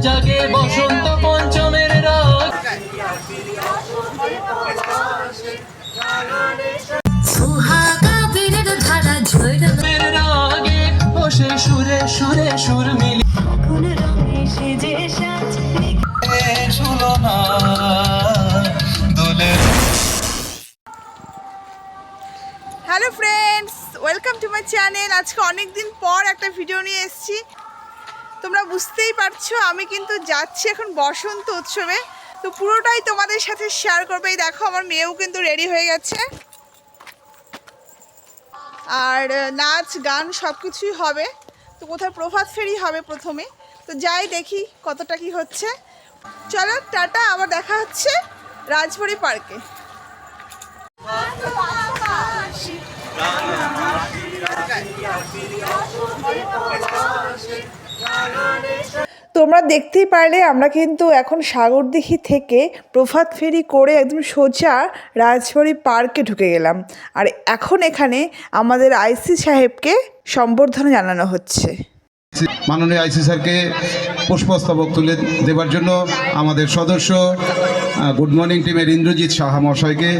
জাগে বসন্ত পঞ্চমের রাগ। সুহাগা বীরের ধারা ঝৈর রাগে বসে সুরে সুরে সুর মিলি কোন রঙে সেজে সাজে ঝুলনা দোলে। Hello friends, welcome to my channel. আজকে অনেক দিন পর একটা ভিডিও নিয়ে এসেছি। তোমরা বুঝতেই পারছো আমি কিন্তু যাচ্ছি এখন বসন্ত উৎসবে, তো পুরোটাই তোমাদের সাথে শেয়ার করবে। এই দেখো আমার মেয়েও কিন্তু রেডি হয়ে গেছে, আর নাচ গান সব কিছুই হবে। তো কোথায় প্রভাত ফেরি হবে প্রথমে, তো যাই দেখি কতটা কি হচ্ছে। চলো টাটা, আবার দেখা হচ্ছে রাজবাড়ি পার্কে। তোমরা দেখতেই পারলে আমরা কিন্তু এখন সাগরদিঘি থেকে প্রভাত ফেরি করে একদম সোজা রাজবাড়ি পার্কে ঢুকে গেলাম। আর এখন এখানে আমাদের আইসি সাহেবকে সম্বর্ধনা জানানো হচ্ছে। মাননীয় আইসি স্যারকে পুষ্পস্তবক তুলে দেবার জন্য আমাদের সদস্য গুড মর্নিং টিমের ইন্দ্রজিৎ সাহা মহাশয়কে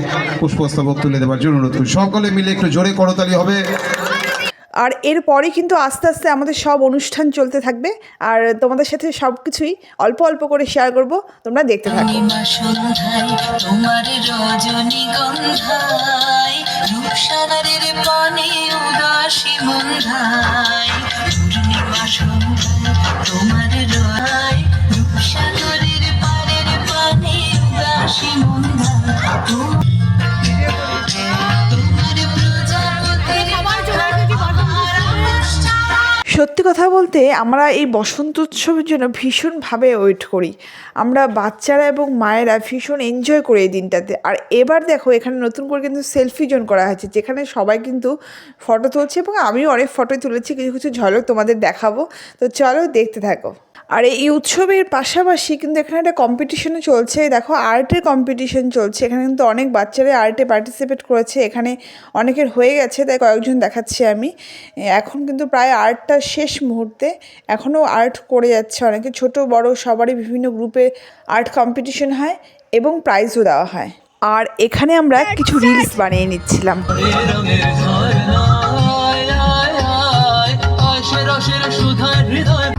পুষ্পস্তবক তুলে দেবার জন্য অনুরোধ করি। সকলে মিলে একটু জোরে করতালি হবে। আর এরপরে কিন্তু আস্তে আস্তে আমাদের সব অনুষ্ঠান চলতে থাকবে, আর তোমাদের সাথে সব কিছুই অল্প অল্প করে শেয়ার করব, তোমরা দেখতে থাকো। তোমার রজনী গন্ধায় রূপসাগরের পানে উদাসী মন্ধায় পূর্ণিমা সন্ধ্যায় তোমার রায় রূপসাগরের পাড়ের পানে উদাসী মন্ধায় তোমার সত্যি কথা বলতে আমরা এই বসন্ত উৎসবের জন্য ভীষণভাবে ওয়েট করি। আমরা বাচ্চারা এবং মায়েরা ভীষণ এনজয় করি এই দিনটাতে। আর এবার দেখো এখানে নতুন করে কিন্তু সেলফি জোন করা হয়েছে, যেখানে সবাই কিন্তু ফটো তুলছে, এবং আমিও অনেক ফটো তুলেছি, কিছু কিছু ঝলক তোমাদের দেখাবো। তো চলো দেখতে থাকো। আর এই উৎসবের পাশাপাশি কিন্তু এখানে একটা কম্পিটিশনও চলছে। দেখো আর্টের কম্পিটিশন চলছে, এখানে কিন্তু অনেক বাচ্চারা আর্টে পার্টিসিপেট করেছে। এখানে অনেকের হয়ে গেছে, তাই কয়েকজন দেখাচ্ছি আমি। এখন কিন্তু প্রায় আর্টটা শেষ মুহূর্তে, এখনও আর্ট করে যাচ্ছে অনেকে, ছোট বড় সবারই বিভিন্ন গ্রুপে আর্ট কম্পিটিশন হয় এবং প্রাইজও দেওয়া হয়। আর এখানে আমরা কিছু রিলস বানিয়ে নিচ্ছিলাম। রঙের ঝর্ণায় আয় আয় আশে রসের সুধার হৃদয়।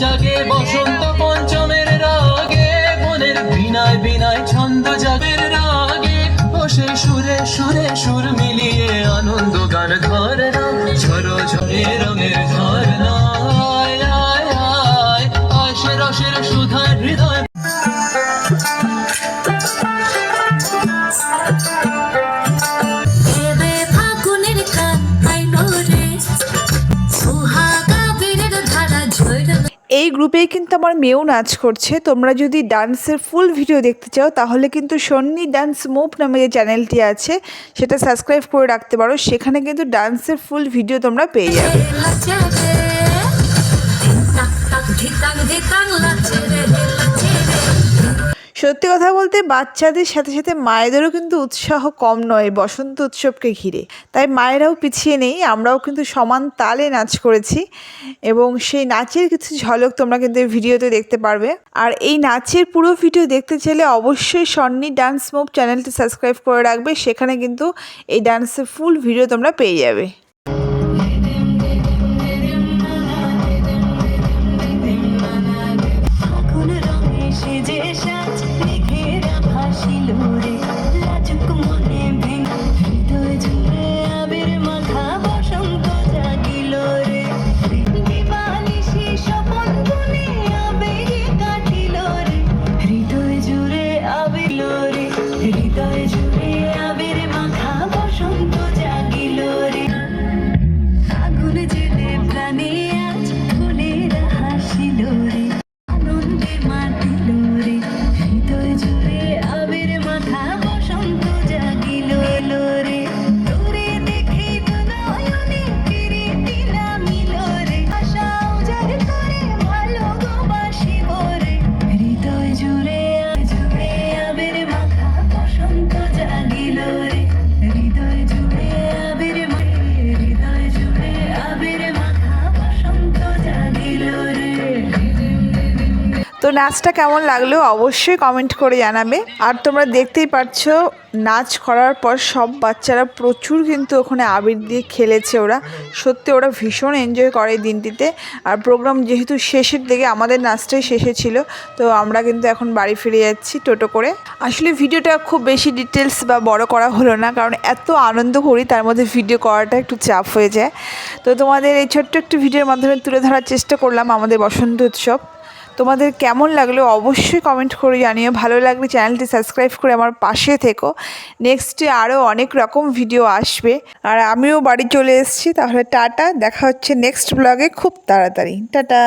জাগে বসন্ত পঞ্চমের রাগে মনের বিনায় বিনায় ছন্দ জাগের রাগে বসে সুরে সুরে সুর মিলিয়ে আনন্দ গান ধরনা ঝরো ঝরে রঙের ঝর্ণা আয় আয় আয় আশে রসের সুধার হৃদয়। এই গ্রুপেই কিন্তু আমার মেয়েও নাচ করছে। তোমরা যদি ডান্সের ফুল ভিডিও দেখতে চাও তাহলে কিন্তু সন্নি ডান্স মুভ নামে যে চ্যানেলটি আছে সেটা সাবস্ক্রাইব করে রাখতে পারো, সেখানে কিন্তু ডান্সের ফুল ভিডিও তোমরা পেয়ে যাবে। সত্যি কথা বলতে বাচ্চাদের সাথে সাথে মায়েদেরও কিন্তু উৎসাহ কম নয় বসন্ত উৎসবকে ঘিরে, তাই মায়েরাও পিছিয়ে নেই, আমরাও কিন্তু সমান তালে নাচ করেছি এবং সেই নাচের কিছু ঝলক তোমরা কিন্তু এই ভিডিওতে দেখতে পারবে। আর এই নাচের পুরো ভিডিও দেখতে চাইলে অবশ্যই সন্নি ডান্স মুভ চ্যানেলটি সাবস্ক্রাইব করে রাখবে, সেখানে কিন্তু এই ডান্সের ফুল ভিডিও তোমরা পেয়ে যাবে। তো নাচটা কেমন লাগলো অবশ্যই কমেন্ট করে জানাবে। আর তোমরা দেখতেই পাচ্ছ নাচ করার পর সব বাচ্চারা প্রচুর কিন্তু ওখানে আবির দিয়ে খেলেছে। ওরা সত্যি ওরা ভীষণ এনজয় করে এই দিনটিতে। আর প্রোগ্রাম যেহেতু শেষের দিকে, আমাদের নাচটাই শেষে ছিল, তো আমরা কিন্তু এখন বাড়ি ফিরে যাচ্ছি টোটো করে। আসলে ভিডিওটা খুব বেশি ডিটেলস বা বড় করা হলো না, কারণ এত আনন্দ করি তার মধ্যে ভিডিও করাটা একটু চাপ হয়ে যায়। তো তোমাদের এই ছোট্ট একটু ভিডিওর মাধ্যমে তুলে ধরার চেষ্টা করলাম আমাদের বসন্ত উৎসব। তোমাদের কেমন লাগলো অবশ্যই কমেন্ট করে জানিও। ভালো লাগলে চ্যানেলটি সাবস্ক্রাইব করে আমার পাশে থেকো। নেক্সটে আরও অনেক রকম ভিডিও আসবে। আর আমিও বাড়ি চলে এসেছি, তাহলে টাটা, দেখা হচ্ছে নেক্সট ব্লগে খুব তাড়াতাড়ি। টাটা।